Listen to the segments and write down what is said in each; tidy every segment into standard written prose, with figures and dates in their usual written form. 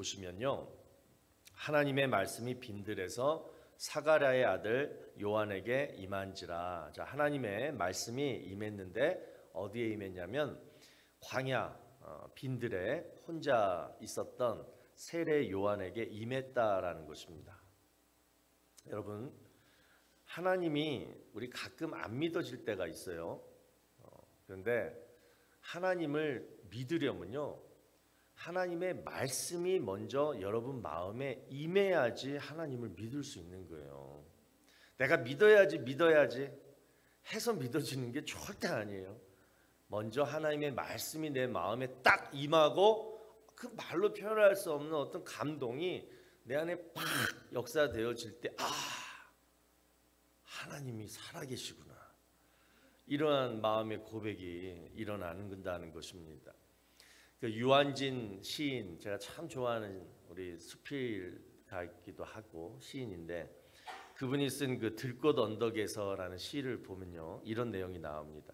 보시면요, 하나님의 말씀이 빈들에서 사가랴의 아들 요한에게 임한지라. 자, 하나님의 말씀이 임했는데 어디에 임했냐면 광야 빈들에 혼자 있었던 세례 요한에게 임했다라는 것입니다. 여러분, 하나님이 우리 가끔 안 믿어질 때가 있어요. 그런데 하나님을 믿으려면요, 하나님의 말씀이 먼저 여러분 마음에 임해야지 하나님을 믿을 수 있는 거예요. 내가 믿어야지 해서 믿어지는 게 절대 아니에요. 먼저 하나님의 말씀이 내 마음에 딱 임하고 그 말로 표현할 수 없는 어떤 감동이 내 안에 팍 역사되어질 때, 하나님이 살아계시구나, 이러한 마음의 고백이 일어나는다는 것입니다. 그 유한진 시인, 제가 참 좋아하는 우리 수필가이기도 하고 시인인데, 그분이 쓴 그 들꽃 언덕에서라는 시를 보면요, 이런 내용이 나옵니다.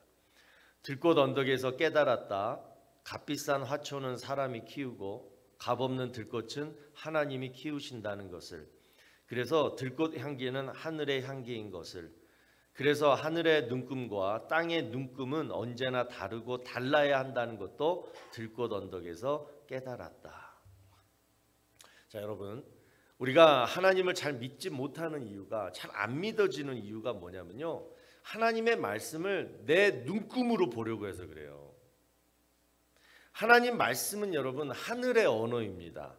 들꽃 언덕에서 깨달았다. 값비싼 화초는 사람이 키우고 값없는 들꽃은 하나님이 키우신다는 것을. 그래서 들꽃 향기는 하늘의 향기인 것을. 그래서 하늘의 눈금과 땅의 눈금은 언제나 다르고 달라야 한다는 것도 들꽃 언덕에서 깨달았다. 자, 여러분, 우리가 하나님을 잘 믿지 못하는 이유가, 잘 안 믿어지는 이유가 뭐냐면요, 하나님의 말씀을 내 눈금으로 보려고 해서 그래요. 하나님 말씀은 여러분 하늘의 언어입니다.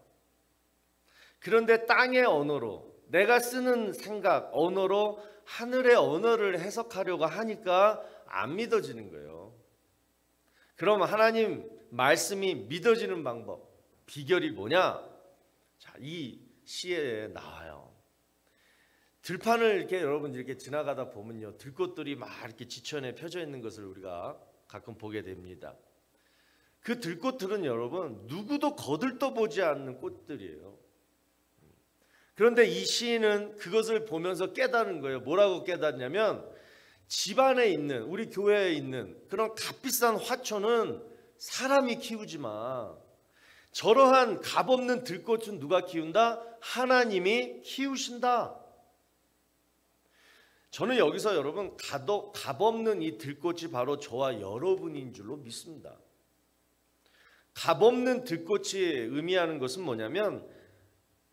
그런데 땅의 언어로, 내가 쓰는 생각, 언어로 하늘의 언어를 해석하려고 하니까 안 믿어지는 거예요. 그럼 하나님 말씀이 믿어지는 방법, 비결이 뭐냐? 자, 이 시에 나와요. 들판을 이렇게 여러분 이렇게 지나가다 보면요, 들꽃들이 막 이렇게 지천에 펴져 있는 것을 우리가 가끔 보게 됩니다. 그 들꽃들은 여러분 누구도 거들떠보지 않는 꽃들이에요. 그런데 이 시인은 그것을 보면서 깨달은 거예요. 뭐라고 깨닫냐면, 집안에 있는, 우리 교회에 있는 그런 값비싼 화초는 사람이 키우지 마. 저러한 값없는 들꽃은 누가 키운다? 하나님이 키우신다. 저는 여기서 여러분 값없는 이 들꽃이 바로 저와 여러분인 줄로 믿습니다. 값없는 들꽃이 의미하는 것은 뭐냐면,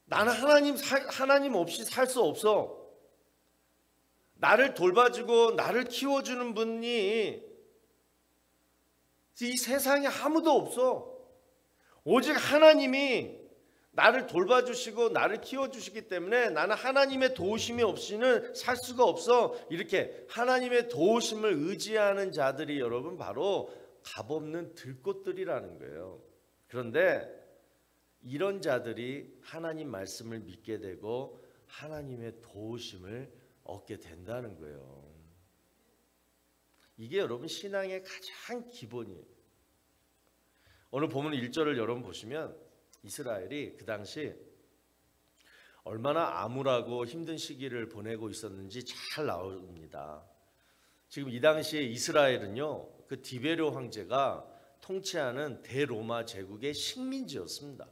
나는 하나님 없이 살 수 없어. 나를 돌봐주고 나를 키워주는 분이 이 세상에 아무도 없어. 오직 하나님이 나를 돌봐주시고 나를 키워주시기 때문에 나는 하나님의 도우심이 없이는 살 수가 없어. 이렇게 하나님의 도우심을 의지하는 자들이 여러분 바로 값없는 들꽃들이라는 거예요. 그런데 이런 자들이 하나님 말씀을 믿게 되고 하나님의 도우심을 얻게 된다는 거예요. 이게 여러분 신앙의 가장 기본이에요. 오늘 본문 1절을 여러분 보시면 이스라엘이 그 당시 얼마나 암울하고 힘든 시기를 보내고 있었는지 잘 나옵니다. 지금 이 당시에 이스라엘은요, 그 디베료 황제가 통치하는 대로마 제국의 식민지였습니다.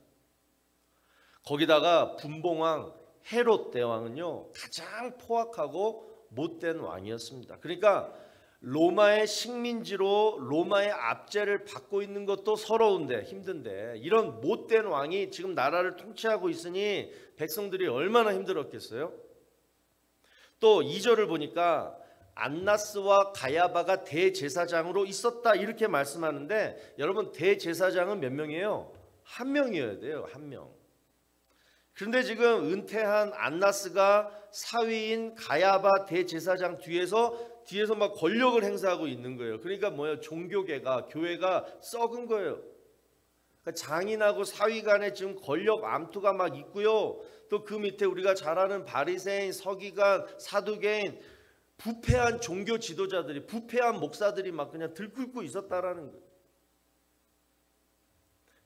거기다가 분봉왕 헤롯 대왕은요, 가장 포악하고 못된 왕이었습니다. 그러니까 로마의 식민지로 로마의 압제를 받고 있는 것도 서러운데 힘든데, 이런 못된 왕이 지금 나라를 통치하고 있으니 백성들이 얼마나 힘들었겠어요? 또 2절을 보니까 안나스와 가야바가 대제사장으로 있었다, 이렇게 말씀하는데, 여러분 대제사장은 몇 명이에요? 한 명이어야 돼요. 한 명. 그런데 지금 은퇴한 안나스가 사위인 가야바 대제사장 뒤에서 막 권력을 행사하고 있는 거예요. 그러니까 뭐예요? 종교계가, 교회가 썩은 거예요. 그러니까 장인하고 사위 간에 지금 권력 암투가 막 있고요. 또 그 밑에 우리가 잘 아는 바리새인, 서기관, 사두개인, 부패한 종교 지도자들이, 부패한 목사들이 막 그냥 들끓고 있었다라는 거예요.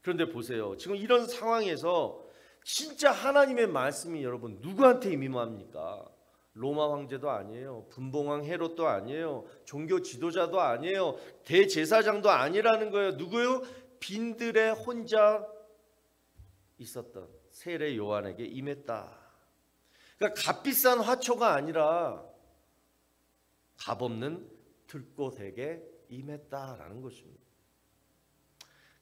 그런데 보세요. 지금 이런 상황에서 진짜 하나님의 말씀이 여러분 누구한테 임합니까? 로마 황제도 아니에요. 분봉왕 헤롯도 아니에요. 종교 지도자도 아니에요. 대제사장도 아니라는 거예요. 누구요? 빈들에 혼자 있었던 세례 요한에게 임했다. 그러니까 값비싼 화초가 아니라 값없는 들꽃에게 임했다라는 것입니다.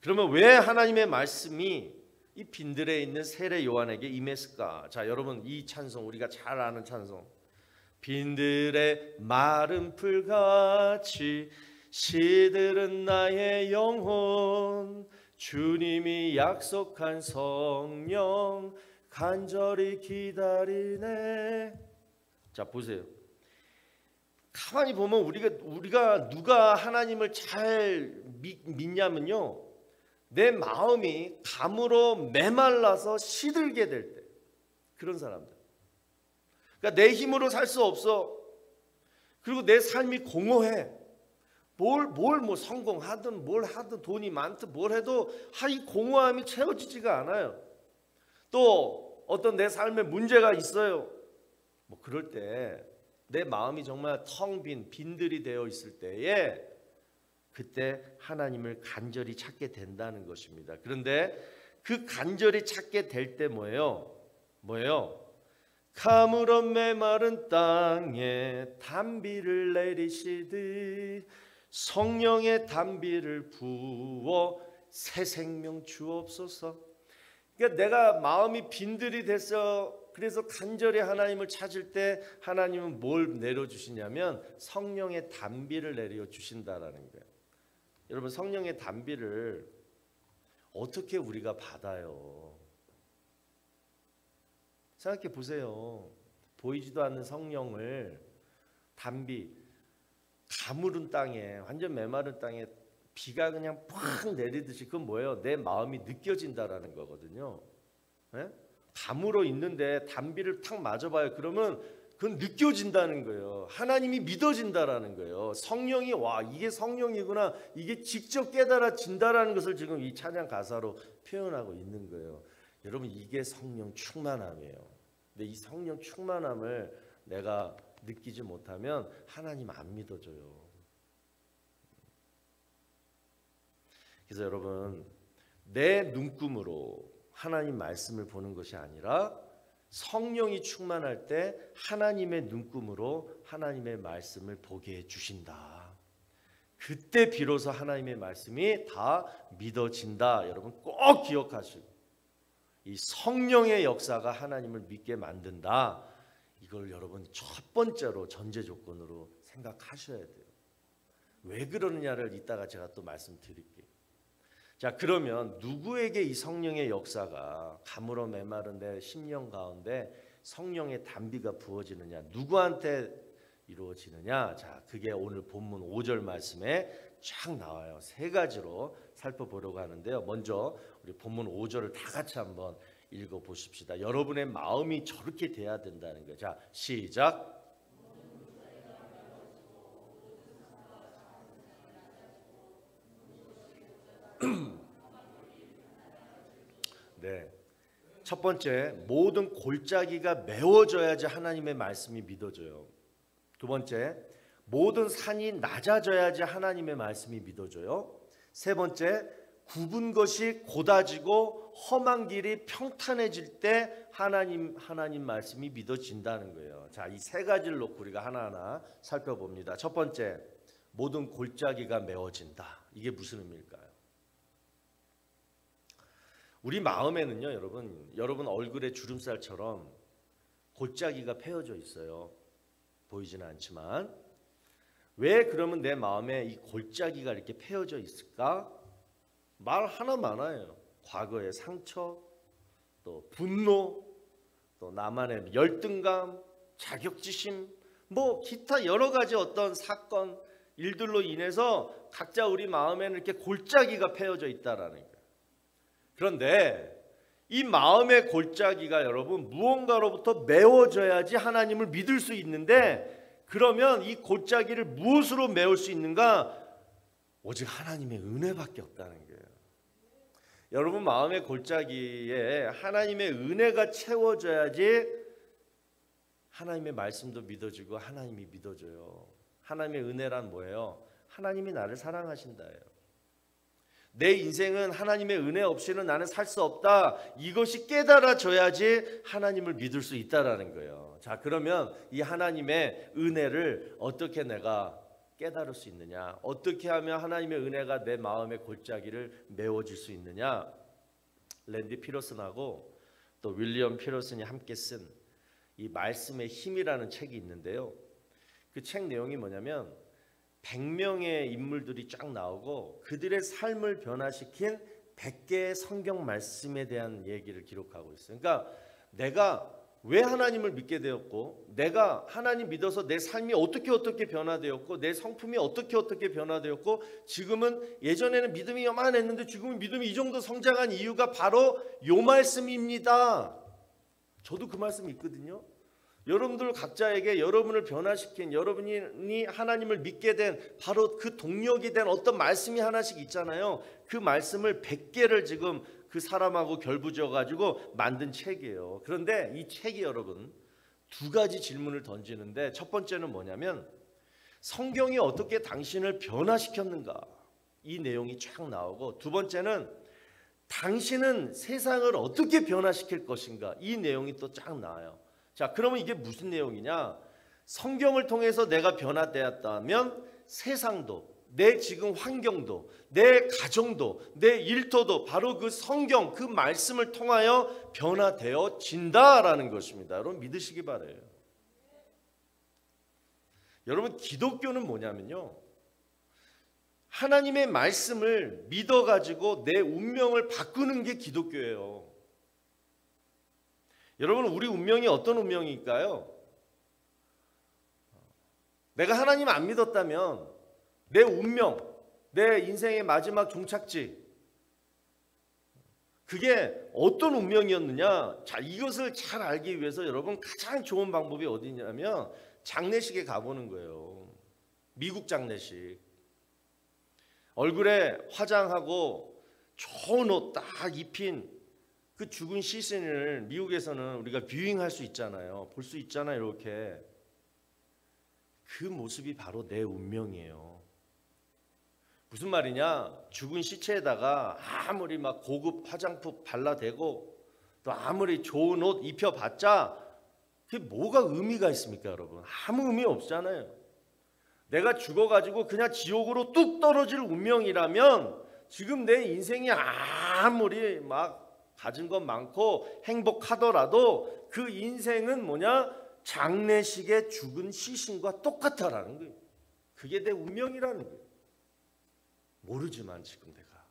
그러면 왜 하나님의 말씀이 이 빈들에 있는 세례 요한에게 임했을까? 자, 여러분 이 찬송 우리가 잘 아는 찬송. 빈들의 마른 풀같이 시들은 나의 영혼, 주님이 약속한 성령 간절히 기다리네. 자, 보세요. 가만히 보면 우리가 누가 하나님을 잘 믿냐면요, 내 마음이 감으로 메말라서 시들게 될 때, 그런 사람들. 그러니까 내 힘으로 살 수 없어. 그리고 내 삶이 공허해. 뭐 성공하든 뭘 하든 돈이 많든 뭘 해도 이 공허함이 채워지지가 않아요. 또 어떤 내 삶에 문제가 있어요. 뭐 그럴 때 내 마음이 정말 텅 빈 빈들이 되어 있을 때에 그때 하나님을 간절히 찾게 된다는 것입니다. 그런데 그 간절히 찾게 될 때 뭐예요? 가물어 메마른 땅에 단비를 내리시듯 성령의 단비를 부어 새 생명 주옵소서. 그러니까 내가 마음이 빈들이 돼서 그래서 간절히 하나님을 찾을 때 하나님은 뭘 내려주시냐면 성령의 단비를 내려주신다라는 거예요. 여러분 성령의 단비를 어떻게 우리가 받아요? 생각해 보세요. 보이지도 않는 성령을 단비, 가물은 땅에, 완전 메마른 땅에 비가 그냥 팍 내리듯이 그건 뭐예요? 내 마음이 느껴진다라는 거거든요. 네? 감으로 있는데 단비를 탁 맞아봐요. 그러면 그건 느껴진다는 거예요. 하나님이 믿어진다라는 거예요. 성령이 와 이게 성령이구나. 이게 직접 깨달아진다라는 것을 지금 이 찬양 가사로 표현하고 있는 거예요. 여러분 이게 성령 충만함이에요. 근데 이 성령 충만함을 내가 느끼지 못하면 하나님 안 믿어져요. 그래서 여러분 내 눈금으로 하나님 말씀을 보는 것이 아니라 성령이 충만할 때 하나님의 눈금으로 하나님의 말씀을 보게 해주신다. 그때 비로소 하나님의 말씀이 다 믿어진다. 여러분 꼭 기억하시고 이 성령의 역사가 하나님을 믿게 만든다. 이걸 여러분 첫 번째로 전제 조건으로 생각하셔야 돼요. 왜 그러느냐를 이따가 제가 또 말씀드릴게요. 자, 그러면 누구에게 이 성령의 역사가 가물어 메마른 내 심령 가운데 성령의 단비가 부어지느냐, 누구한테 이루어지느냐? 자, 그게 오늘 본문 5절 말씀에 쫙 나와요. 세 가지로 살펴보려고 하는데요. 먼저 우리 본문 5절을 다 같이 한번 읽어 보십시다. 여러분의 마음이 저렇게 돼야 된다는 거예요. 자, 시작. 네. 첫 번째, 모든 골짜기가 메워져야지 하나님의 말씀이 믿어져요. 두 번째, 모든 산이 낮아져야지 하나님의 말씀이 믿어져요. 세 번째, 굽은 것이 곧아지고 험한 길이 평탄해질 때 하나님 말씀이 믿어진다는 거예요. 자, 이 세 가지를 놓고 우리가 하나하나 살펴봅니다. 첫 번째, 모든 골짜기가 메워진다. 이게 무슨 의미일까요? 우리 마음에는요, 여러분 얼굴에 주름살처럼 골짜기가 패여져 있어요. 보이지는 않지만 왜 그러면 내 마음에 이 골짜기가 이렇게 패여져 있을까? 말 하나 많아요. 과거의 상처, 또 분노, 또 나만의 열등감, 자격지심, 뭐 기타 여러 가지 어떤 사건, 일들로 인해서 각자 우리 마음에는 이렇게 골짜기가 패여져 있다라는 거예요. 그런데 이 마음의 골짜기가 여러분 무언가로부터 메워져야지 하나님을 믿을 수 있는데, 그러면 이 골짜기를 무엇으로 메울 수 있는가? 오직 하나님의 은혜밖에 없다는 거예요. 여러분 마음의 골짜기에 하나님의 은혜가 채워져야지 하나님의 말씀도 믿어지고 하나님이 믿어져요. 하나님의 은혜란 뭐예요? 하나님이 나를 사랑하신다예요. 내 인생은 하나님의 은혜 없이는 나는 살 수 없다. 이것이 깨달아져야지 하나님을 믿을 수 있다라는 거예요. 자, 그러면 이 하나님의 은혜를 어떻게 내가 깨달을 수 있느냐? 어떻게 하면 하나님의 은혜가 내 마음의 골짜기를 메워줄 수 있느냐? 랜디 피러슨하고 또 윌리엄 피러슨이 함께 쓴 이 말씀의 힘이라는 책이 있는데요. 그 책 내용이 뭐냐면 100명의 인물들이 쫙 나오고 그들의 삶을 변화시킨 100개의 성경 말씀에 대한 얘기를 기록하고 있어요. 그러니까 내가 왜 하나님을 믿게 되었고, 내가 하나님 믿어서 내 삶이 어떻게 변화되었고, 내 성품이 어떻게 변화되었고, 지금은 예전에는 믿음이 요만했는데 지금은 믿음이 이 정도 성장한 이유가 바로 요 말씀입니다. 저도 그 말씀이 있거든요. 여러분들 각자에게 여러분을 변화시킨, 여러분이 하나님을 믿게 된 바로 그 동력이 된 어떤 말씀이 하나씩 있잖아요. 그 말씀을 100개를 지금 그 사람하고 결부지어 가지고 만든 책이에요. 그런데 이 책이 여러분 두 가지 질문을 던지는데, 첫 번째는 뭐냐면 성경이 어떻게 당신을 변화시켰는가, 이 내용이 쫙 나오고, 두 번째는 당신은 세상을 어떻게 변화시킬 것인가, 이 내용이 또 쫙 나와요. 자, 그러면 이게 무슨 내용이냐? 성경을 통해서 내가 변화되었다면 세상도, 내 지금 환경도, 내 가정도, 내 일터도 바로 그 성경, 그 말씀을 통하여 변화되어진다라는 것입니다. 여러분 믿으시기 바라요. 여러분 기독교는 뭐냐면요, 하나님의 말씀을 믿어가지고 내 운명을 바꾸는 게 기독교예요. 여러분 우리 운명이 어떤 운명일까요? 내가 하나님 안 믿었다면 내 운명, 내 인생의 마지막 종착지, 그게 어떤 운명이었느냐? 자, 이것을 잘 알기 위해서 여러분 가장 좋은 방법이 어디냐면 장례식에 가보는 거예요. 미국 장례식. 얼굴에 화장하고 좋은 옷 딱 입힌 그 죽은 시신을 미국에서는 우리가 뷰잉할 수 있잖아요. 볼 수 있잖아요. 이렇게. 그 모습이 바로 내 운명이에요. 무슨 말이냐? 죽은 시체에다가 아무리 막 고급 화장품 발라대고 또 아무리 좋은 옷 입혀봤자 그게 뭐가 의미가 있습니까, 여러분? 아무 의미 없잖아요. 내가 죽어가지고 그냥 지옥으로 뚝 떨어질 운명이라면 지금 내 인생이 아무리 막 가진 것 많고 행복하더라도 그 인생은 뭐냐? 장례식에 죽은 시신과 똑같다라는 거예요. 그게 내 운명이라는 거예요. 모르지만 지금 내가.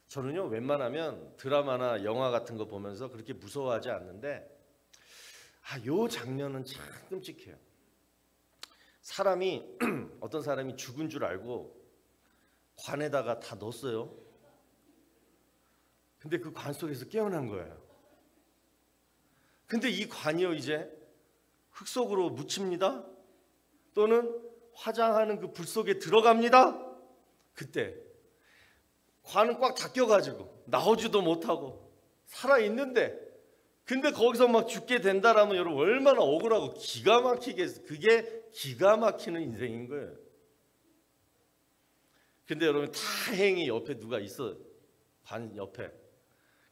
저는요 웬만하면 드라마나 영화 같은 거 보면서 그렇게 무서워하지 않는데, 요 장면은 참 끔찍해요. 사람이 어떤 사람이 죽은 줄 알고 관에다가 다 넣었어요. 근데 그 관 속에서 깨어난 거예요. 근데 이 관이요 이제 흙 속으로 묻힙니다. 또는 화장하는 그 불 속에 들어갑니다. 그때 관은 꽉 닫혀가지고 나오지도 못하고 살아있는데, 근데 거기서 막 죽게 된다라면 여러분 얼마나 억울하고 기가 막히겠어요. 그게 기가 막히는 인생인 거예요. 근데 여러분 다행히 옆에 누가 있어. 관 옆에.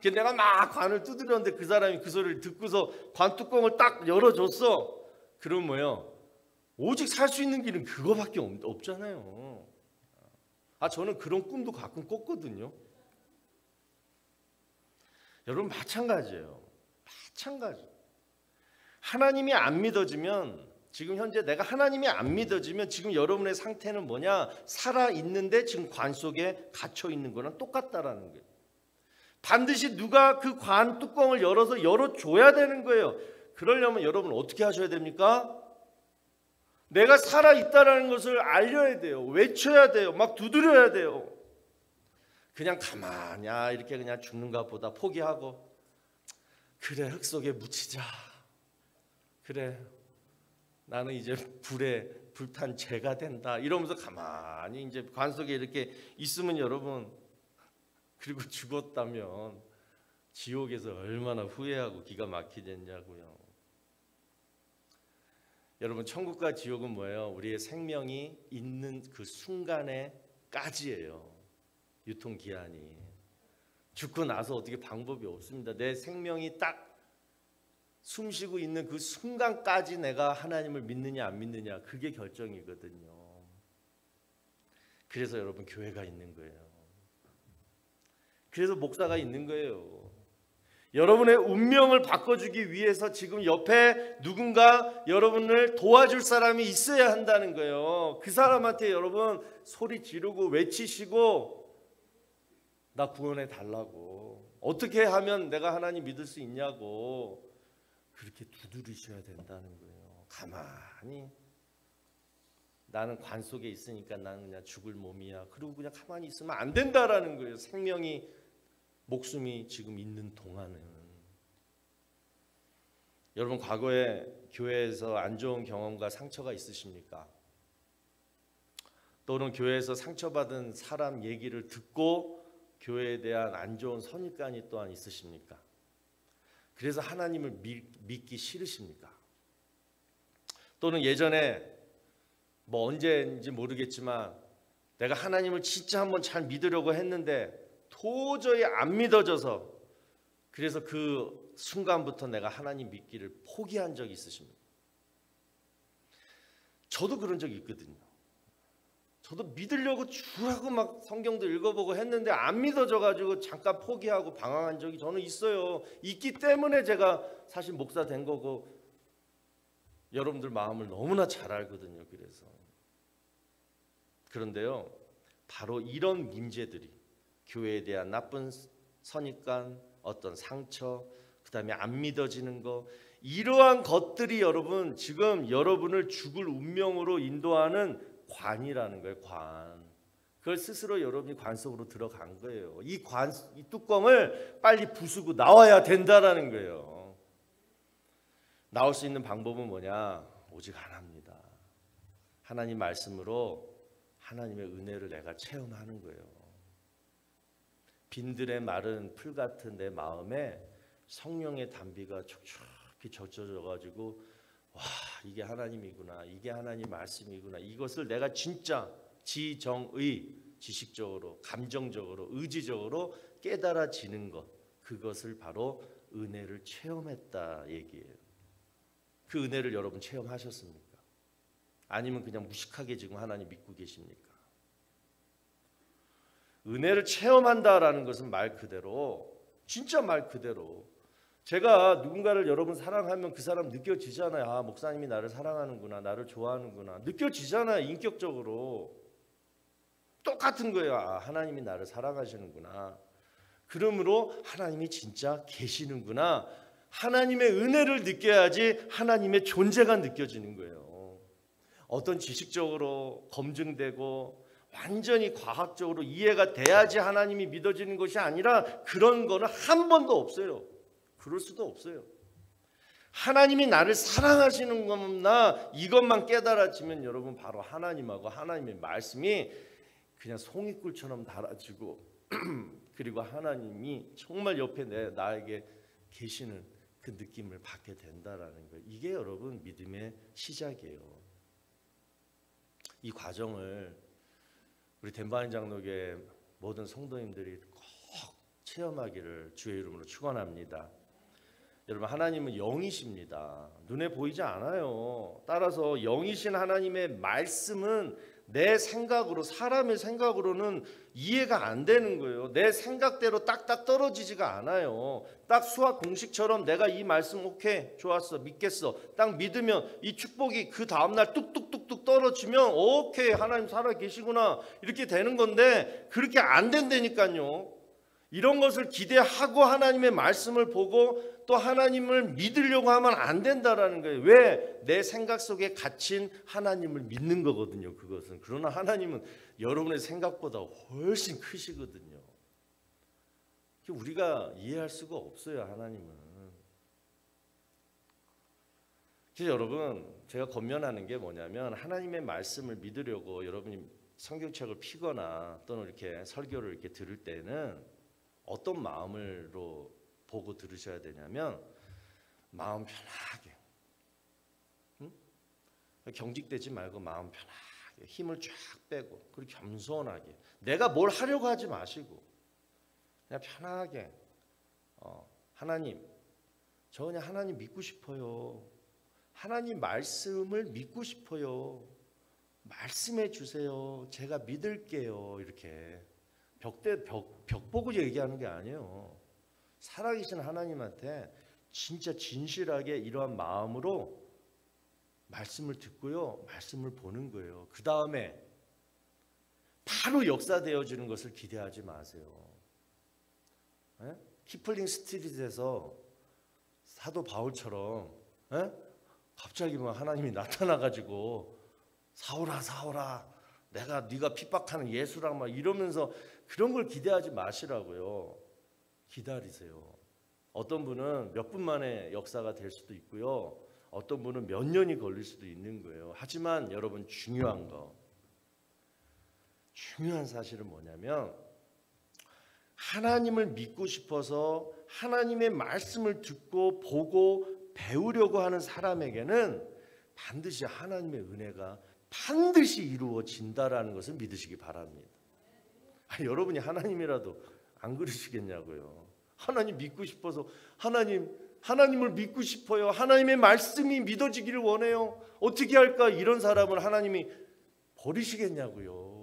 근데 내가 막 관을 두드렸는데 그 사람이 그 소리를 듣고서 관 뚜껑을 딱 열어줬어. 그러면 뭐예요? 오직 살 수 있는 길은 그거밖에 없잖아요. 저는 그런 꿈도 가끔 꿨거든요. 여러분 마찬가지예요. 마찬가지. 하나님이 안 믿어지면, 지금 현재 내가 하나님이 안 믿어지면 지금 여러분의 상태는 뭐냐? 살아있는데 지금 관 속에 갇혀 있는 거랑 똑같다라는 거예요. 반드시 누가 그 관 뚜껑을 열어줘야 되는 거예요. 그러려면 여러분 어떻게 하셔야 됩니까? 내가 살아있다라는 것을 알려야 돼요. 외쳐야 돼요. 막 두드려야 돼요. 그냥 가만히 이렇게 그냥 죽는가 보다 포기하고, 그래 흙 속에 묻히자. 그래 나는 이제 불에 불탄 죄가 된다. 이러면서 가만히 이제 관 속에 이렇게 있으면 여러분, 그리고 죽었다면 지옥에서 얼마나 후회하고 기가 막히겠냐고요. 여러분 천국과 지옥은 뭐예요? 우리의 생명이 있는 그 순간에 까지예요. 유통기한이. 죽고 나서 어떻게 방법이 없습니다. 내 생명이 딱 숨쉬고 있는 그 순간까지 내가 하나님을 믿느냐 안 믿느냐, 그게 결정이거든요. 그래서 여러분 교회가 있는 거예요. 그래서 목사가 있는 거예요. 여러분의 운명을 바꿔주기 위해서 지금 옆에 누군가 여러분을 도와줄 사람이 있어야 한다는 거예요. 그 사람한테 여러분 소리 지르고 외치시고 나 구원해 달라고, 어떻게 하면 내가 하나님 믿을 수 있냐고 그렇게 두드리셔야 된다는 거예요. 가만히 나는 관 속에 있으니까 나는 그냥 죽을 몸이야, 그리고 그냥 가만히 있으면 안 된다라는 거예요. 생명이, 목숨이 지금 있는 동안은. 여러분 과거에 교회에서 안 좋은 경험과 상처가 있으십니까? 또는 교회에서 상처받은 사람 얘기를 듣고 교회에 대한 안 좋은 선입관이 또한 있으십니까? 그래서 하나님을 믿기 싫으십니까? 또는 예전에 뭐 언제인지 모르겠지만 내가 하나님을 진짜 한번 잘 믿으려고 했는데 도저히 안 믿어져서 그래서 그 순간부터 내가 하나님 믿기를 포기한 적이 있으십니까? 저도 그런 적이 있거든요. 저도 믿으려고 주라고 막 성경도 읽어보고 했는데 안 믿어져가지고 잠깐 포기하고 방황한 적이 저는 있어요. 있기 때문에 제가 사실 목사 된 거고 여러분들 마음을 너무나 잘 알거든요. 그런데요, 바로 이런 문제들이, 교회에 대한 나쁜 선입관, 어떤 상처, 그 다음에 안 믿어지는 거, 이러한 것들이 여러분 지금 여러분을 죽을 운명으로 인도하는 관이라는 거예요. 관. 그걸 스스로 여러분이 관 속으로 들어간 거예요. 이 뚜껑을 빨리 부수고 나와야 된다라는 거예요. 나올 수 있는 방법은 뭐냐? 오직 하나입니다. 하나님 말씀으로 하나님의 은혜를 내가 체험하는 거예요. 빈들에 마른 풀 같은 내 마음에 성령의 담비가 촉촉히 젖어져가지고 와, 이게 하나님이구나, 이게 하나님 말씀이구나, 이것을 내가 진짜 지정의, 지식적으로, 감정적으로, 의지적으로 깨달아지는 것, 그것을 바로 은혜를 체험했다 얘기예요. 그 은혜를 여러분 체험하셨습니까? 아니면 그냥 무식하게 지금 하나님 믿고 계십니까? 은혜를 체험한다라는 것은 말 그대로, 진짜 말 그대로, 제가 누군가를 여러분 사랑하면 그 사람 느껴지잖아요. 아, 목사님이 나를 사랑하는구나, 나를 좋아하는구나, 느껴지잖아요. 인격적으로 똑같은 거예요. 아, 하나님이 나를 사랑하시는구나, 그러므로 하나님이 진짜 계시는구나, 하나님의 은혜를 느껴야지 하나님의 존재가 느껴지는 거예요. 어떤 지식적으로 검증되고 완전히 과학적으로 이해가 돼야지 하나님이 믿어지는 것이 아니라 그런 거는 한 번도 없어요. 그럴 수도 없어요. 하나님이 나를 사랑하시는 것나 이것만 깨달아지면 여러분 바로 하나님하고 하나님의 말씀이 그냥 송이꿀처럼 달아지고 그리고 하나님이 정말 옆에 나에게 계시는 그 느낌을 받게 된다라는 거예요. 이게 여러분 믿음의 시작이에요. 이 과정을 우리 덴바인 장로교회 모든 성도님들이 꼭 체험하기를 주의 이름으로 축원합니다. 여러분 하나님은 영이십니다. 눈에 보이지 않아요. 따라서 영이신 하나님의 말씀은 내 생각으로, 사람의 생각으로는 이해가 안 되는 거예요. 내 생각대로 딱딱 떨어지지가 않아요. 딱 수학 공식처럼 내가 이 말씀 오케이 좋았어 믿겠어 딱 믿으면 이 축복이 그 다음날 뚝뚝뚝뚝 떨어지면 오케이 하나님 살아 계시구나 이렇게 되는 건데 그렇게 안 된다니까요. 이런 것을 기대하고 하나님의 말씀을 보고 또 하나님을 믿으려고 하면 안 된다라는 거예요. 왜? 내 생각 속에 갇힌 하나님을 믿는 거거든요. 그것은. 그러나 하나님은 여러분의 생각보다 훨씬 크시거든요. 우리가 이해할 수가 없어요. 하나님은. 그래서 여러분 제가 권면하는 게 뭐냐면 하나님의 말씀을 믿으려고 여러분이 성경책을 피거나 또는 이렇게 설교를 이렇게 들을 때는 어떤 마음으로 보고 들으셔야 되냐면 마음 편하게, 응? 경직되지 말고 마음 편하게 힘을 쫙 빼고 그리고 겸손하게 내가 뭘 하려고 하지 마시고 그냥 편하게 하나님 저 그냥 하나님 믿고 싶어요. 하나님 말씀을 믿고 싶어요. 말씀해 주세요. 제가 믿을게요. 이렇게 벽 보고 얘기하는 게 아니에요. 살아계신 하나님한테 진짜 진실하게 이러한 마음으로 말씀을 듣고요. 말씀을 보는 거예요. 그 다음에 바로 역사되어지는 것을 기대하지 마세요. 에? 키플링 스트리트에서 사도 바울처럼 갑자기 뭐 하나님이 나타나가지고 사울아 사울아 네가 핍박하는 예수랑 막 이러면서 그런 걸 기대하지 마시라고요. 기다리세요. 어떤 분은 몇 분 만에 역사가 될 수도 있고요. 어떤 분은 몇 년이 걸릴 수도 있는 거예요. 하지만 여러분 중요한 사실은 뭐냐면 하나님을 믿고 싶어서 하나님의 말씀을 듣고 보고 배우려고 하는 사람에게는 반드시 하나님의 은혜가 반드시 이루어진다라는 것을 믿으시기 바랍니다. 여러분이 하나님이라도 안 그러시겠냐고요. 하나님 믿고 싶어서 하나님을 믿고 싶어요. 하나님의 말씀이 믿어지기를 원해요. 어떻게 할까? 이런 사람을 하나님이 버리시겠냐고요.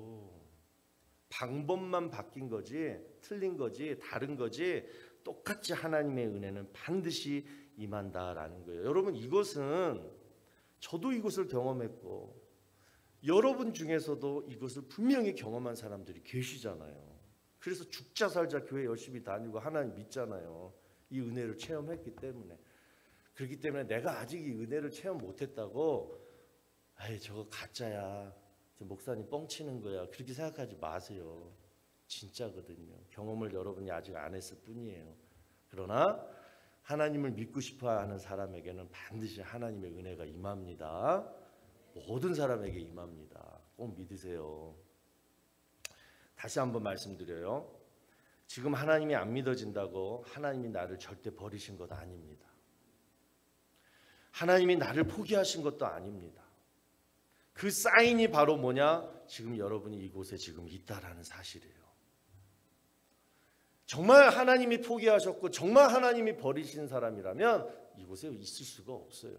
방법만 바뀐 거지 틀린 거지 다른 거지 똑같이 하나님의 은혜는 반드시 임한다라는 거예요. 여러분 이것은 저도 이것을 경험했고 여러분 중에서도 이것을 분명히 경험한 사람들이 계시잖아요. 그래서 죽자 살자 교회 열심히 다니고 하나님 믿잖아요. 이 은혜를 체험했기 때문에. 그렇기 때문에 내가 아직 이 은혜를 체험 못했다고 저거 가짜야. 저 목사님 뻥치는 거야. 그렇게 생각하지 마세요. 진짜거든요. 경험을 여러분이 아직 안 했을 뿐이에요. 그러나 하나님을 믿고 싶어하는 사람에게는 반드시 하나님의 은혜가 임합니다. 모든 사람에게 임합니다. 꼭 믿으세요. 다시 한번 말씀드려요. 지금 하나님이 안 믿어진다고 하나님이 나를 절대 버리신 것 아닙니다. 하나님이 나를 포기하신 것도 아닙니다. 그 사인이 바로 뭐냐? 지금 여러분이 이곳에 지금 있다라는 사실이에요. 정말 하나님이 포기하셨고 정말 하나님이 버리신 사람이라면 이곳에 있을 수가 없어요.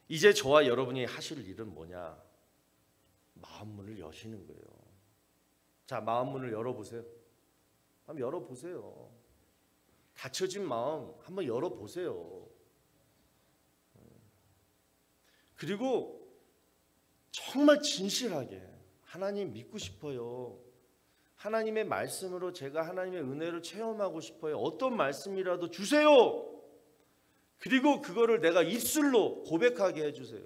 이제 저와 여러분이 하실 일은 뭐냐? 마음 문을 여시는 거예요. 자, 마음 문을 열어보세요. 한번 열어보세요. 닫혀진 마음 한번 열어보세요. 그리고 정말 진실하게 하나님 믿고 싶어요. 하나님의 말씀으로 제가 하나님의 은혜를 체험하고 싶어요. 어떤 말씀이라도 주세요. 그리고 그거를 내가 입술로 고백하게 해주세요.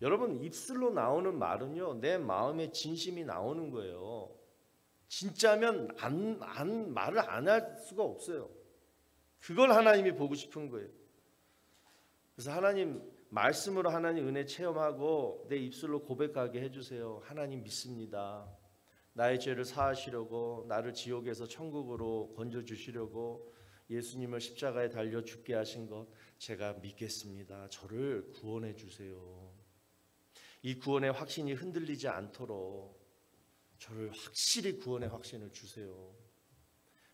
여러분 입술로 나오는 말은요 내 마음의 진심이 나오는 거예요. 진짜면 말을 안 할 수가 없어요. 그걸 하나님이 보고 싶은 거예요. 그래서 하나님 말씀으로 하나님 은혜 체험하고 내 입술로 고백하게 해주세요. 하나님 믿습니다. 나의 죄를 사하시려고 나를 지옥에서 천국으로 건져주시려고 예수님을 십자가에 달려 죽게 하신 것 제가 믿겠습니다. 저를 구원해 주세요. 이 구원의 확신이 흔들리지 않도록 저를 확실히 구원의 확신을 주세요.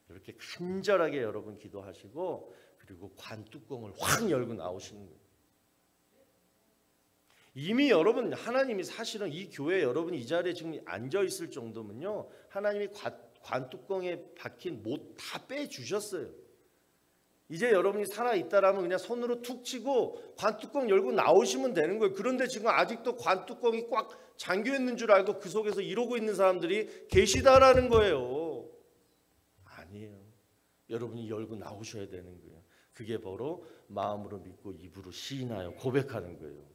이렇게 간절하게 여러분 기도하시고 그리고 관뚜껑을 확 열고 나오시는 거예요. 이미 여러분 하나님이 사실은 이 교회 여러분이 이 자리에 지금 앉아 있을 정도면요 하나님이 관뚜껑에 박힌 못 다 빼주셨어요. 이제 여러분이 살아있다라면 그냥 손으로 툭 치고 관뚜껑 열고 나오시면 되는 거예요. 그런데 지금 아직도 관뚜껑이 꽉 잠겨있는 줄 알고 그 속에서 이러고 있는 사람들이 계시다라는 거예요. 아니에요. 여러분이 열고 나오셔야 되는 거예요. 그게 바로 마음으로 믿고 입으로 시인하여 고백하는 거예요.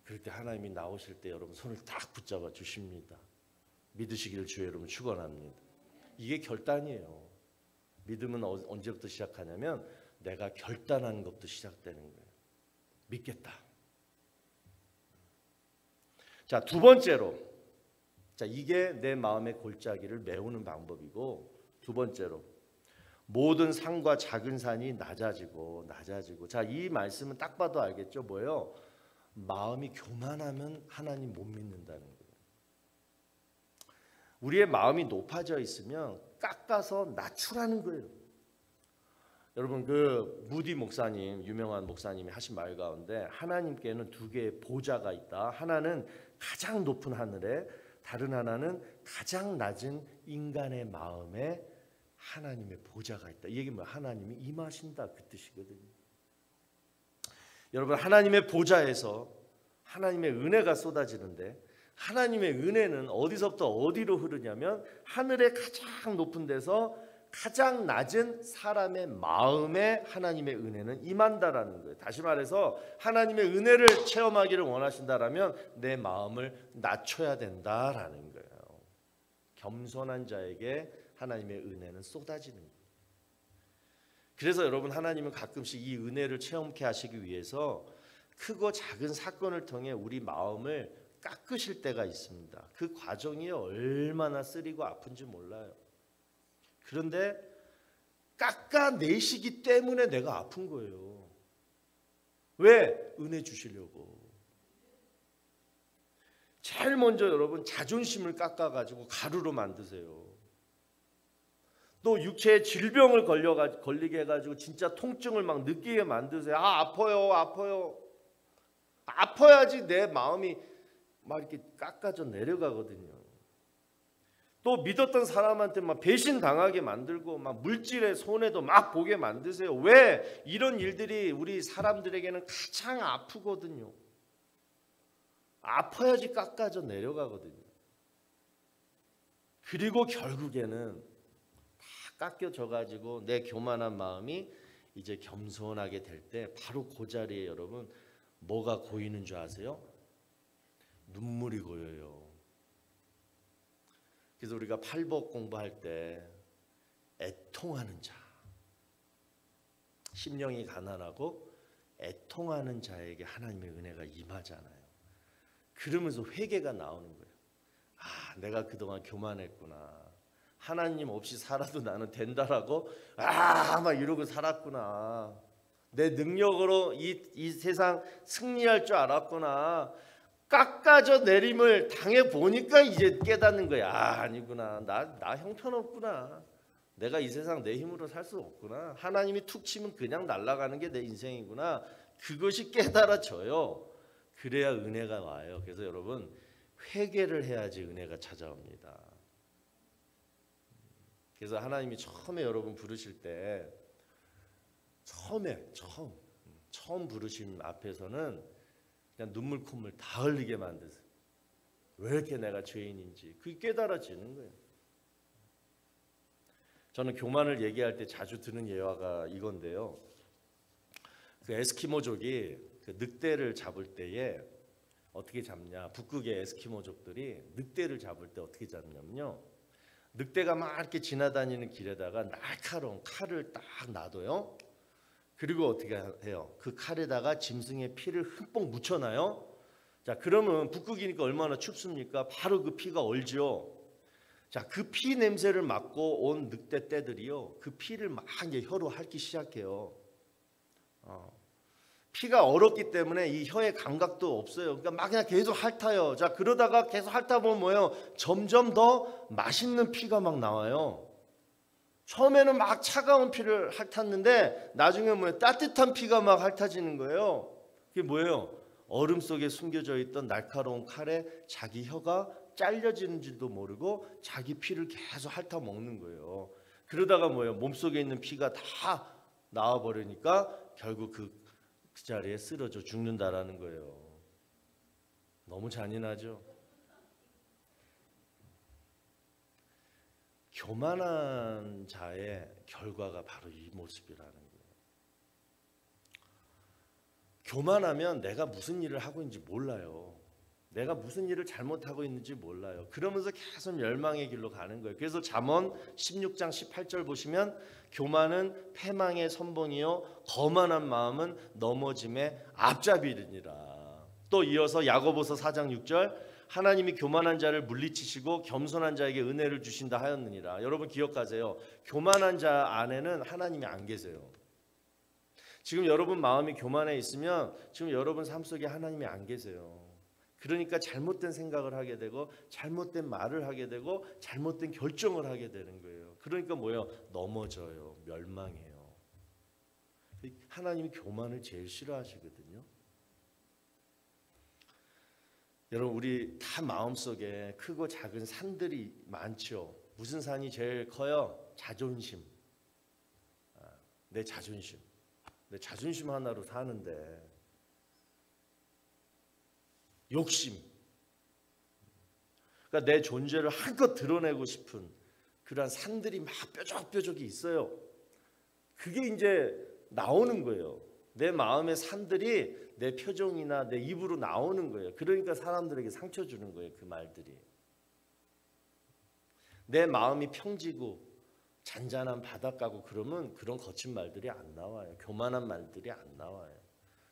그럴 때 하나님이 나오실 때 여러분 손을 딱 붙잡아 주십니다. 믿으시기를 주의 여러분 축원합니다. 이게 결단이에요. 믿음은 언제부터 시작하냐면 내가 결단하는 것부터 시작되는 거예요. 믿겠다. 자, 두 번째로 자 이게 내 마음의 골짜기를 메우는 방법이고 두 번째로 모든 산과 작은 산이 낮아지고 자 이 말씀은 딱 봐도 알겠죠? 뭐예요? 마음이 교만하면 하나님 못 믿는다는 거예요. 우리의 마음이 높아져 있으면 깎아서 낮추라는 거예요. 여러분 그 무디 목사님, 유명한 목사님이 하신 말 가운데 하나님께는 두 개의 보좌가 있다. 하나는 가장 높은 하늘에, 다른 하나는 가장 낮은 인간의 마음에 하나님의 보좌가 있다. 이 얘기는 하나님이 임하신다 그 뜻이거든요. 여러분 하나님의 보좌에서 하나님의 은혜가 쏟아지는데, 하나님의 은혜는 어디서부터 어디로 흐르냐면 하늘의 가장 높은 데서 가장 낮은 사람의 마음에 하나님의 은혜는 임한다라는 거예요. 다시 말해서 하나님의 은혜를 체험하기를 원하신다라면 내 마음을 낮춰야 된다라는 거예요. 겸손한 자에게 하나님의 은혜는 쏟아지는 거예요. 그래서 여러분 하나님은 가끔씩 이 은혜를 체험케 하시기 위해서 크고 작은 사건을 통해 우리 마음을 깎으실 때가 있습니다. 그 과정이 얼마나 쓰리고 아픈지 몰라요. 그런데 깎아내시기 때문에 내가 아픈 거예요. 왜? 은혜 주시려고. 제일 먼저 여러분 자존심을 깎아가지고 가루로 만드세요. 또 육체에 질병을 걸리게 해가지고 진짜 통증을 막 느끼게 만드세요. 아파요. 아파야지 내 마음이 막 이렇게 깎아져 내려가거든요. 또 믿었던 사람한테 막 배신 당하게 만들고 막 물질의 손해도 막 보게 만드세요. 왜? 이런 일들이 우리 사람들에게는 가장 아프거든요. 아파야지 깎아져 내려가거든요. 그리고 결국에는 다 깎여져 가지고 내 교만한 마음이 이제 겸손하게 될 때 바로 그 자리에 여러분 뭐가 고이는 줄 아세요? 눈물이 고여요. 그래서 우리가 팔복 공부할 때 애통하는 자, 심령이 가난하고 애통하는 자에게 하나님의 은혜가 임하잖아요. 그러면서 회개가 나오는 거예요. 내가 그동안 교만했구나. 하나님 없이 살아도 나는 된다라고 막 이러고 살았구나. 내 능력으로 이 세상 승리할 줄 알았구나. 깎아져 내림을 당해 보니까 이제 깨닫는 거야. 아니구나. 나 형편없구나. 내가 이 세상 내 힘으로 살 수 없구나. 하나님이 툭 치면 그냥 날아가는 게 내 인생이구나. 그것이 깨달아져요. 그래야 은혜가 와요. 그래서 여러분 회개를 해야지 은혜가 찾아옵니다. 그래서 하나님이 처음에 여러분 부르실 때 처음 부르심 앞에서는 그냥 눈물 콧물 다 흘리게 만드세요. 왜 이렇게 내가 죄인인지 그게 깨달아지는 거예요. 저는 교만을 얘기할 때 자주 드는 예화가 이건데요. 그 에스키모족이 그 늑대를 잡을 때에 어떻게 잡냐? 북극의 에스키모족들이 늑대를 잡을 때 어떻게 잡냐면요. 늑대가 막 이렇게 지나다니는 길에다가 날카로운 칼을 딱 놔둬요. 그리고 어떻게 해요? 그 칼에다가 짐승의 피를 흠뻑 묻혀놔요. 자, 그러면 북극이니까 얼마나 춥습니까? 바로 그 피가 얼죠. 자, 그 피 냄새를 맡고 온 늑대 떼들이요, 그 피를 막 이제 혀로 핥기 시작해요. 피가 얼었기 때문에 이 혀의 감각도 없어요. 그러니까 막 그냥 계속 핥아요. 자, 그러다가 계속 핥다 보면 뭐예요? 점점 더 맛있는 피가 막 나와요. 처음에는 막 차가운 피를 핥았는데 나중에 뭐예요? 따뜻한 피가 막 핥아지는 거예요. 그게 뭐예요? 얼음 속에 숨겨져 있던 날카로운 칼에 자기 혀가 잘려지는지도 모르고 자기 피를 계속 핥아 먹는 거예요. 그러다가 뭐예요? 몸속에 있는 피가 다 나와버리니까 결국 그 자리에 쓰러져 죽는다라는 거예요. 너무 잔인하죠? 교만한 자의 결과가 바로 이 모습이라는 거예요. 교만하면 내가 무슨 일을 하고 있는지 몰라요. 내가 무슨 일을 잘못하고 있는지 몰라요. 그러면서 계속 멸망의 길로 가는 거예요. 그래서 잠언 16장 18절 보시면 교만은 패망의 선봉이요 거만한 마음은 넘어짐의 앞잡이니라. 또 이어서 야고보서 4장 6절 하나님이 교만한 자를 물리치시고 겸손한 자에게 은혜를 주신다 하였느니라. 여러분 기억하세요. 교만한 자 안에는 하나님이 안 계세요. 지금 여러분 마음이 교만해 있으면 지금 여러분 삶 속에 하나님이 안 계세요. 그러니까 잘못된 생각을 하게 되고 잘못된 말을 하게 되고 잘못된 결정을 하게 되는 거예요. 그러니까 뭐예요? 넘어져요. 멸망해요. 하나님이 교만을 제일 싫어하시거든요. 여러분 우리 다 마음속에 크고 작은 산들이 많죠. 무슨 산이 제일 커요? 자존심. 내 자존심. 내 자존심 하나로 사는데 욕심. 그러니까 내 존재를 한껏 드러내고 싶은 그러한 산들이 막 뾰족뾰족이 있어요. 그게 이제 나오는 거예요. 내 마음의 산들이 내 표정이나 내 입으로 나오는 거예요. 그러니까 사람들에게 상처 주는 거예요. 그 말들이. 내 마음이 평지고 잔잔한 바닷가고 그러면 그런 거친 말들이 안 나와요. 교만한 말들이 안 나와요.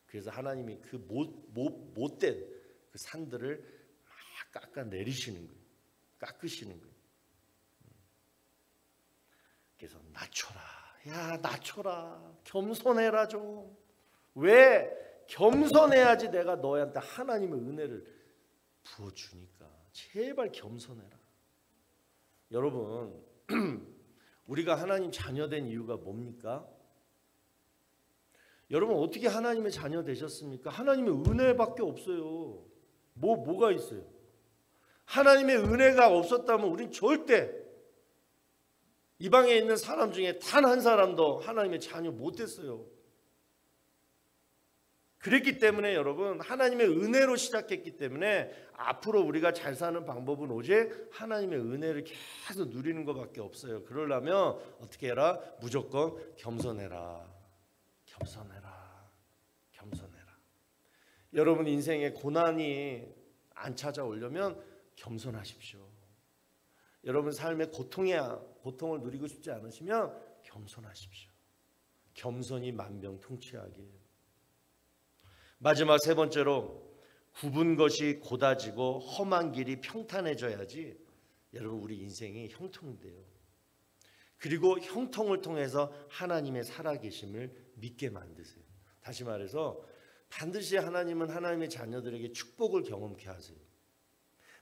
그래서 하나님이 그 못된 그 산들을 막 깎아 내리시는 거예요. 깎으시는 거예요. 그래서 낮춰라. 야, 낮춰라. 겸손해라 좀. 왜? 겸손해야지 내가 너한테 하나님의 은혜를 부어주니까. 제발 겸손해라. 여러분 우리가 하나님 자녀된 이유가 뭡니까? 여러분 어떻게 하나님의 자녀 되셨습니까? 하나님의 은혜밖에 없어요. 뭐가 있어요? 하나님의 은혜가 없었다면 우린 절대 이 방에 있는 사람 중에 단 한 사람도 하나님의 자녀 못 됐어요. 그랬기 때문에 여러분 하나님의 은혜로 시작했기 때문에 앞으로 우리가 잘 사는 방법은 오직 하나님의 은혜를 계속 누리는 것밖에 없어요. 그러려면 어떻게 해라? 무조건 겸손해라. 겸손해라. 겸손해라. 여러분 인생에 고난이 안 찾아오려면 겸손하십시오. 여러분 삶의 고통을 누리고 싶지 않으시면 겸손하십시오. 겸손이 만병통치약이에요. 마지막 세 번째로 굽은 것이 곧아지고 험한 길이 평탄해져야지 여러분 우리 인생이 형통돼요. 그리고 형통을 통해서 하나님의 살아계심을 믿게 만드세요. 다시 말해서 반드시 하나님은 하나님의 자녀들에게 축복을 경험케 하세요.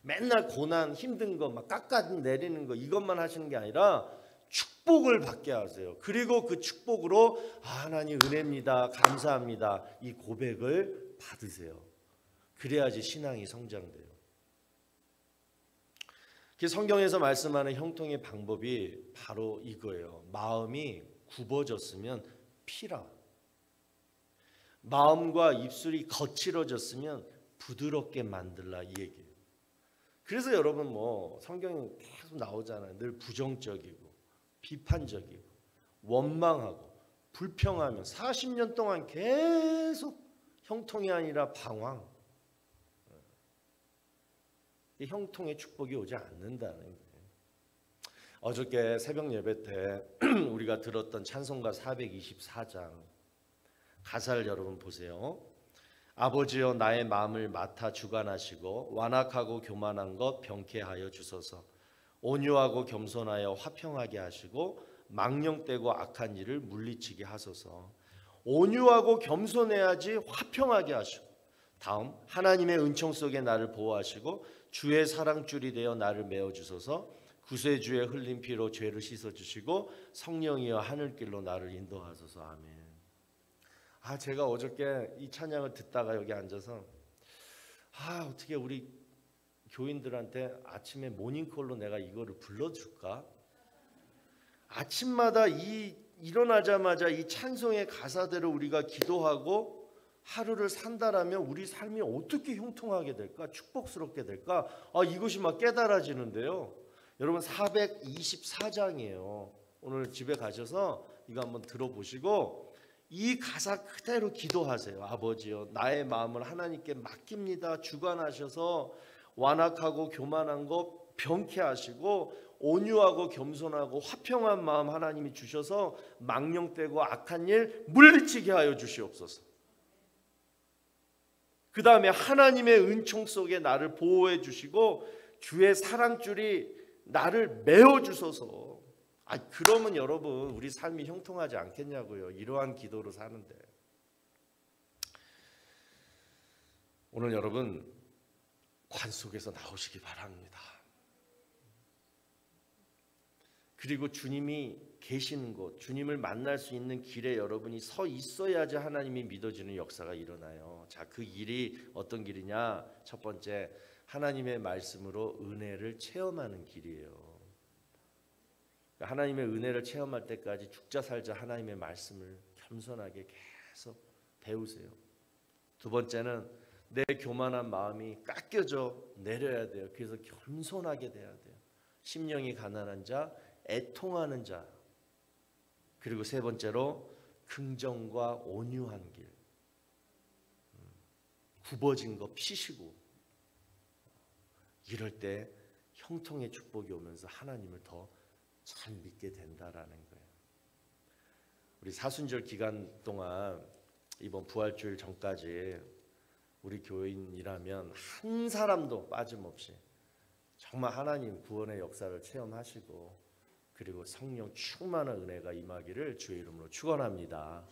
맨날 고난 힘든 거 막 깎아내리는 거 이것만 하시는 게 아니라 축복을 받게 하세요. 그리고 그 축복으로 하나님 은혜입니다. 감사합니다. 이 고백을 받으세요. 그래야지 신앙이 성장돼요. 성경에서 말씀하는 형통의 방법이 바로 이거예요. 마음이 굽어졌으면 피라. 마음과 입술이 거칠어졌으면 부드럽게 만들라 이 얘기예요. 그래서 여러분 성경에 계속 나오잖아요. 늘 부정적이고 비판적이고 원망하고 불평하며 40년 동안 계속 형통이 아니라 방황. 형통의 축복이 오지 않는다는 거예요. 어저께 새벽 예배 때 우리가 들었던 찬송가 424장 가사를 여러분 보세요. 아버지여 나의 마음을 맡아 주관하시고 완악하고 교만한 것 병케하여 주소서. 온유하고 겸손하여 화평하게 하시고 망령되고 악한 일을 물리치게 하소서. 온유하고 겸손해야지 화평하게 하시고 다음 하나님의 은총 속에 나를 보호하시고 주의 사랑줄이 되어 나를 메어주소서. 구세주의 흘린 피로 죄를 씻어주시고 성령이여 하늘길로 나를 인도하소서. 아멘. 제가 어저께 이 찬양을 듣다가 여기 앉아서 어떻게 우리 교인들한테 아침에 모닝콜로 내가 이거를 불러줄까? 아침마다 일어나자마자 이 찬송의 가사대로 우리가 기도하고 하루를 산다라면 우리 삶이 어떻게 형통하게 될까? 축복스럽게 될까? 이것이 막 깨달아지는데요. 여러분 424장이에요. 오늘 집에 가셔서 이거 한번 들어보시고 이 가사 그대로 기도하세요. 아버지여 나의 마음을 하나님께 맡깁니다. 주관하셔서 완악하고 교만한 것 병케 하시고 온유하고 겸손하고 화평한 마음 하나님이 주셔서 망령되고 악한 일 물리치게 하여 주시옵소서. 그 다음에 하나님의 은총 속에 나를 보호해 주시고 주의 사랑줄이 나를 메어 주소서. 그러면 여러분 우리 삶이 형통하지 않겠냐고요. 이러한 기도로 사는데 오늘 여러분 관 속에서 나오시기 바랍니다. 그리고 주님이 계시는 곳, 주님을 만날 수 있는 길에 여러분이 서 있어야지 하나님이 믿어지는 역사가 일어나요. 자, 그 길이 어떤 길이냐? 첫 번째, 하나님의 말씀으로 은혜를 체험하는 길이에요. 하나님의 은혜를 체험할 때까지 죽자 살자 하나님의 말씀을 겸손하게 계속 배우세요. 두 번째는 내 교만한 마음이 깎여져 내려야 돼요. 그래서 겸손하게 돼야 돼요. 심령이 가난한 자, 애통하는 자. 그리고 세 번째로 긍정과 온유한 길. 굽어진 거 피시고. 이럴 때 형통의 축복이 오면서 하나님을 더 잘 믿게 된다라는 거예요. 우리 사순절 기간 동안 이번 부활주일 전까지 우리 교인이라면 한 사람도 빠짐없이 정말 하나님 구원의 역사를 체험하시고 그리고 성령 충만한 은혜가 임하기를 주의 이름으로 축원합니다.